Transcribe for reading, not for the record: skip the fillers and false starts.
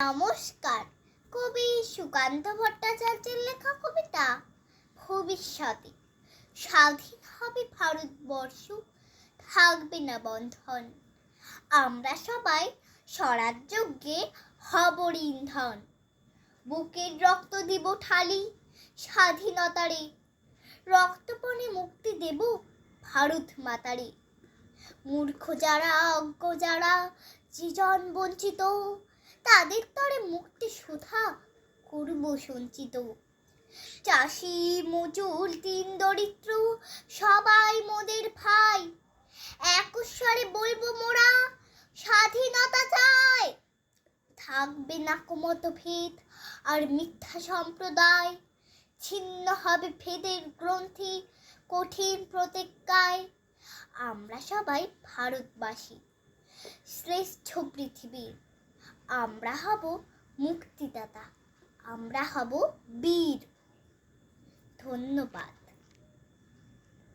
নমস্কার। কবি সুকান্ত ভট্টাচার্যের লেখা কবিতা ভবিষ্যতে। স্বাধীন হবে ভারতবর্ষ, থাকবে না বন্ধন। আমরা সবাই স্বরাজ্যে হব ইন্ধন। বুকের রক্ত দিব ঢালি স্বাধীনতারে, রক্তপণে মুক্তি দেব ভারত মাতারে। মূর্খ যারা, অজ্ঞ যারা, জীবন বঞ্চিত, তাদের তরে মুক্তি সুধা করব সঞ্চিত। চাষি মজুর দিন দরিদ্র সবাই মোদের ভাই, এক স্বরে বলবো মোরা স্বাধীনতা চাই। থাকবে না মতভেদ আর মিথ্যা সম্প্রদায়, ছিন্ন হবে ভেদের গ্রন্থি কঠিন প্রতিজ্ঞায়। আমরা সবাই ভারতবাসী, শ্রেষ্ঠ পৃথিবীর। আমরা হব মুক্তিদাতা, আমরা হব বীর। ধন্যবাদ।